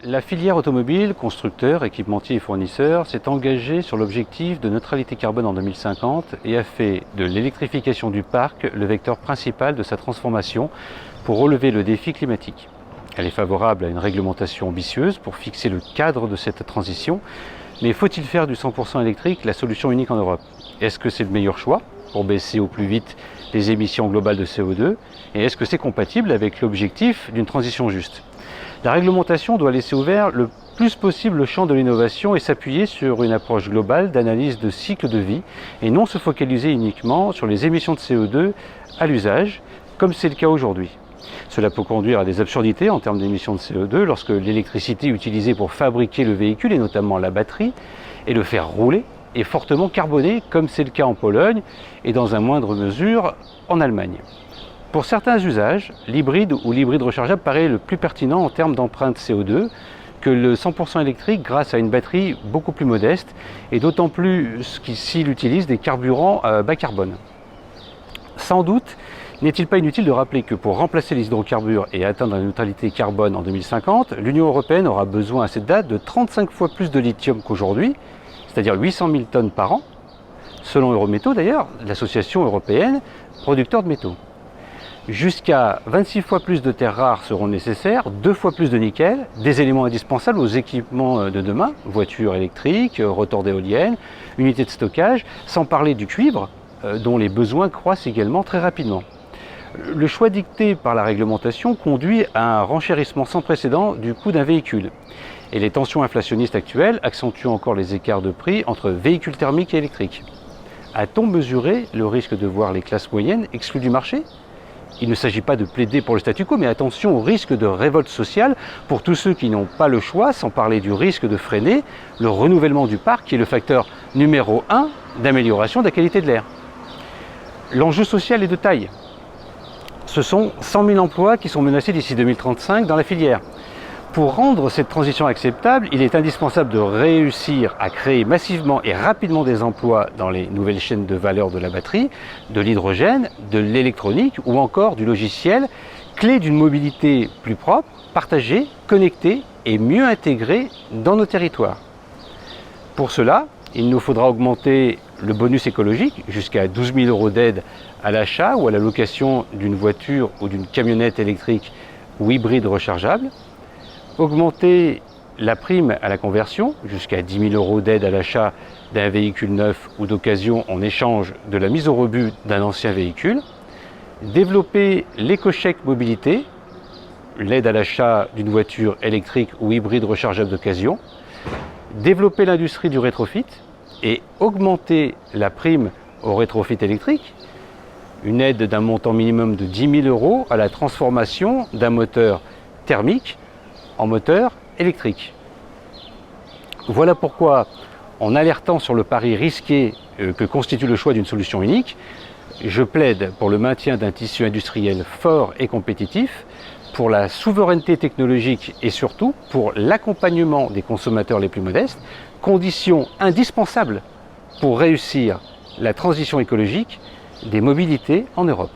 La filière automobile, constructeurs, équipementiers et fournisseurs s'est engagée sur l'objectif de neutralité carbone en 2050 et a fait de l'électrification du parc le vecteur principal de sa transformation pour relever le défi climatique. Elle est favorable à une réglementation ambitieuse pour fixer le cadre de cette transition, mais faut-il faire du 100% électrique la solution unique en Europe? Est-ce que c'est le meilleur choix pour baisser au plus vite les émissions globales de CO2? Et est-ce que c'est compatible avec l'objectif d'une transition juste? La réglementation doit laisser ouvert le plus possible le champ de l'innovation et s'appuyer sur une approche globale d'analyse de cycle de vie et non se focaliser uniquement sur les émissions de CO2 à l'usage, comme c'est le cas aujourd'hui. Cela peut conduire à des absurdités en termes d'émissions de CO2 lorsque l'électricité utilisée pour fabriquer le véhicule, et notamment la batterie, et le faire rouler, est fortement carbonée, comme c'est le cas en Pologne et dans une moindre mesure en Allemagne. Pour certains usages, l'hybride ou l'hybride rechargeable paraît le plus pertinent en termes d'empreinte CO2 que le 100% électrique grâce à une batterie beaucoup plus modeste et d'autant plus s'il utilise des carburants bas carbone. Sans doute, n'est-il pas inutile de rappeler que pour remplacer les hydrocarbures et atteindre la neutralité carbone en 2050, l'Union européenne aura besoin à cette date de 35 fois plus de lithium qu'aujourd'hui, c'est-à-dire 800 000 tonnes par an, selon Eurométaux d'ailleurs, l'association européenne producteur de métaux. Jusqu'à 26 fois plus de terres rares seront nécessaires, 2 fois plus de nickel, des éléments indispensables aux équipements de demain, voitures électriques, rotors d'éoliennes, unités de stockage, sans parler du cuivre, dont les besoins croissent également très rapidement. Le choix dicté par la réglementation conduit à un renchérissement sans précédent du coût d'un véhicule. Et les tensions inflationnistes actuelles accentuent encore les écarts de prix entre véhicules thermiques et électriques. A-t-on mesuré le risque de voir les classes moyennes exclues du marché ? Il ne s'agit pas de plaider pour le statu quo, mais attention au risque de révolte sociale pour tous ceux qui n'ont pas le choix, sans parler du risque de freiner le renouvellement du parc, qui est le facteur numéro 1 d'amélioration de la qualité de l'air. L'enjeu social est de taille. Ce sont 100 000 emplois qui sont menacés d'ici 2035 dans la filière. Pour rendre cette transition acceptable, il est indispensable de réussir à créer massivement et rapidement des emplois dans les nouvelles chaînes de valeur de la batterie, de l'hydrogène, de l'électronique ou encore du logiciel, clé d'une mobilité plus propre, partagée, connectée et mieux intégrée dans nos territoires. Pour cela, il nous faudra augmenter le bonus écologique jusqu'à 12 000 € d'aide à l'achat ou à la location d'une voiture ou d'une camionnette électrique ou hybride rechargeable, augmenter la prime à la conversion jusqu'à 10 000 € d'aide à l'achat d'un véhicule neuf ou d'occasion en échange de la mise au rebut d'un ancien véhicule, développer l'éco-chèque mobilité, l'aide à l'achat d'une voiture électrique ou hybride rechargeable d'occasion, développer l'industrie du rétrofit et augmenter la prime au rétrofit électrique, une aide d'un montant minimum de 10 000 € à la transformation d'un moteur thermique en moteur électrique. Voilà pourquoi, en alertant sur le pari risqué que constitue le choix d'une solution unique, je plaide pour le maintien d'un tissu industriel fort et compétitif, pour la souveraineté technologique et surtout pour l'accompagnement des consommateurs les plus modestes, condition indispensable pour réussir la transition écologique des mobilités en Europe.